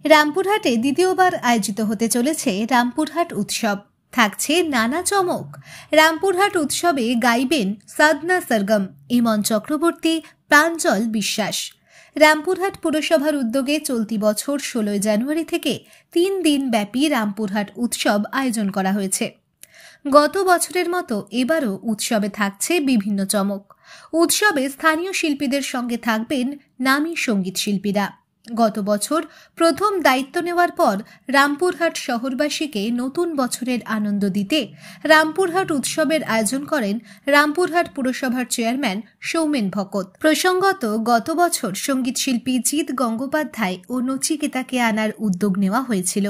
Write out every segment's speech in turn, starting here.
রামপুরহাটে দ্বিতীয়বার আয়োজিত হতে চলেছে রামপুরহাট উৎসব। থাকছে নানা চমক। রামপুরহাট উৎসবে গাইবেন সাধনা সরগম, ইমন চক্রবর্তী, প্রাঞ্জল বিশ্বাস। রামপুরহাট পুরসভার উদ্যোগে চলতি বছর 16 জানুয়ারি থেকে 3 দিন ব্যাপী রামপুরহাট উৎসব আয়োজন করা হয়েছে। গত বছরের মতো এবারও উৎসবে থাকছে বিভিন্ন চমক। উৎসবে স্থানীয় শিল্পীদের সঙ্গে থাকবেন নামী সঙ্গীত শিল্পীরা। গত বছর প্রথম দায়িত্ব নেওয়ার পর রামপুরহাট শহরবাসীকে নতুন বছরের আনন্দ দিতে রামপুরহাট উৎসবের আয়োজন করেন রামপুরহাট পুরসভার চেয়ারম্যান সৌমেন ভকত। প্রসঙ্গত, গত বছর সঙ্গীত শিল্পী জিৎ গঙ্গোপাধ্যায় ও নচিকেতাকে আনার উদ্যোগ নেওয়া হয়েছিল।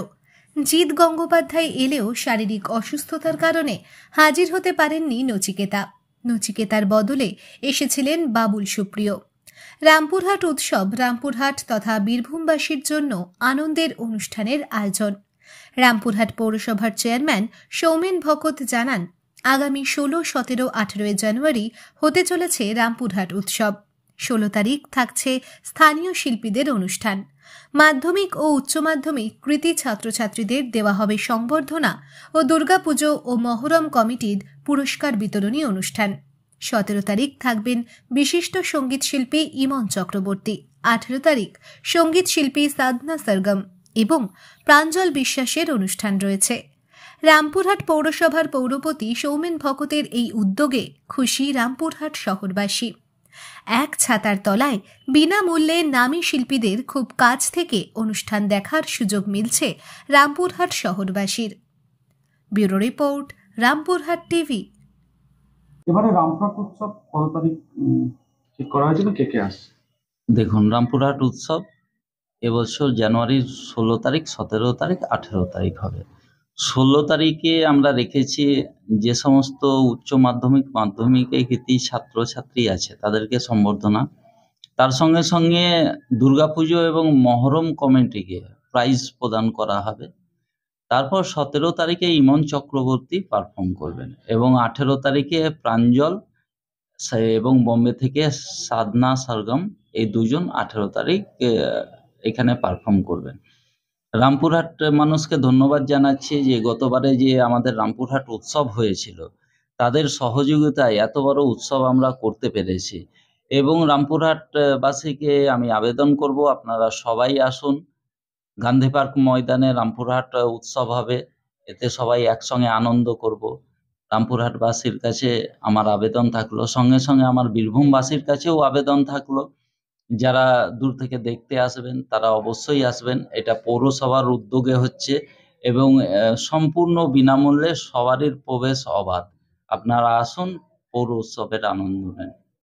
জিৎ গঙ্গোপাধ্যায় এলেও শারীরিক অসুস্থতার কারণে হাজির হতে পারেননি নচিকেতা। নচিকেতার বদলে এসেছিলেন বাবুল সুপ্রিয়। রামপুরহাট উৎসব রামপুরহাট তথা বীরভূমবাসীর জন্য আনন্দের অনুষ্ঠানের আয়োজন। রামপুরহাট পৌরসভার চেয়ারম্যান সৌমেন ভকত জানান, আগামী 16, 17, 18 জানুয়ারি হতে চলেছে রামপুরহাট উৎসব। 16 তারিখ থাকছে স্থানীয় শিল্পীদের অনুষ্ঠান। মাধ্যমিক ও উচ্চ মাধ্যমিক কৃতী ছাত্রছাত্রীদের দেওয়া হবে সংবর্ধনা ও দুর্গাপুজো ও মহরম কমিটির পুরস্কার বিতরণী অনুষ্ঠান। 17 তারিখ থাকবেন বিশিষ্ট সঙ্গীত শিল্পী ইমন চক্রবর্তী, 18 তারিখ সঙ্গীত শিল্পী সাধনা সরগম এবং প্রাঞ্জল বিশ্বাসের অনুষ্ঠান রয়েছে। রামপুরহাট পৌরসভার পৌরপতি সৌমেন ভকতের এই উদ্যোগে খুশি রামপুরহাট শহরবাসী। এক ছাতার তলায় বিনামূল্যে নামী শিল্পীদের খুব কাছ থেকে অনুষ্ঠান দেখার সুযোগ মিলছে রামপুরহাট শহরবাসীর। Bureau report, Rampurhat TV. এবারে রামপুরহাট উৎসব কত তারিখ ঠিক করা হয়েছিল, কে কে আসছে? দেখুন, রামপুরহাট উৎসব এবছর জানুয়ারির 16 তারিখ, 17 তারিখ, 18 তারিখ হবে। 16 তারিখে আমরা রেখেছি যে সমস্ত উচ্চ মাধ্যমিক, মাধ্যমিকে কৃতী ছাত্রছাত্রী আছে তাদেরকে সম্বর্ধনা। তার সঙ্গে সঙ্গে দুর্গাপুজো এবং মহরম কমিটিকে প্রাইজ প্রদান করা হবে। তারপর 17 তারিখে ইমন চক্রবর্তী পারফর্ম করবেন এবং 18 তারিখে প্রাঞ্জল এবং বোম্বে থেকে সাধনা সরগম, এই দুজন 18 তারিখ এখানে পারফর্ম করবেন। রামপুরহাট মানুষকে ধন্যবাদ জানাচ্ছি যে গতবারে যে আমাদের রামপুরহাট উৎসব হয়েছিল তাদের সহযোগিতায় এত বড় উৎসব আমরা করতে পেরেছি। এবং রামপুরহাটবাসীকে আমি আবেদন করব, আপনারা সবাই আসুন। গান্ধী পার্ক ময়দানে রামপুরহাট উৎসব হবে, এতে সবাই একসঙ্গে আনন্দ করব। রামপুরহাটবাসীর কাছে আমার আবেদন থাকলো, সঙ্গে সঙ্গে আমার বীরভূমবাসীর কাছেও আবেদন থাকলো, যারা দূর থেকে দেখতে আসবেন তারা অবশ্যই আসবেন। এটা পৌরসভার উদ্যোগে হচ্ছে এবং সম্পূর্ণ বিনামূল্যে সবারই প্রবেশ অবাধ। আপনারা আসুন, পৌর উৎসবের আনন্দ নেন।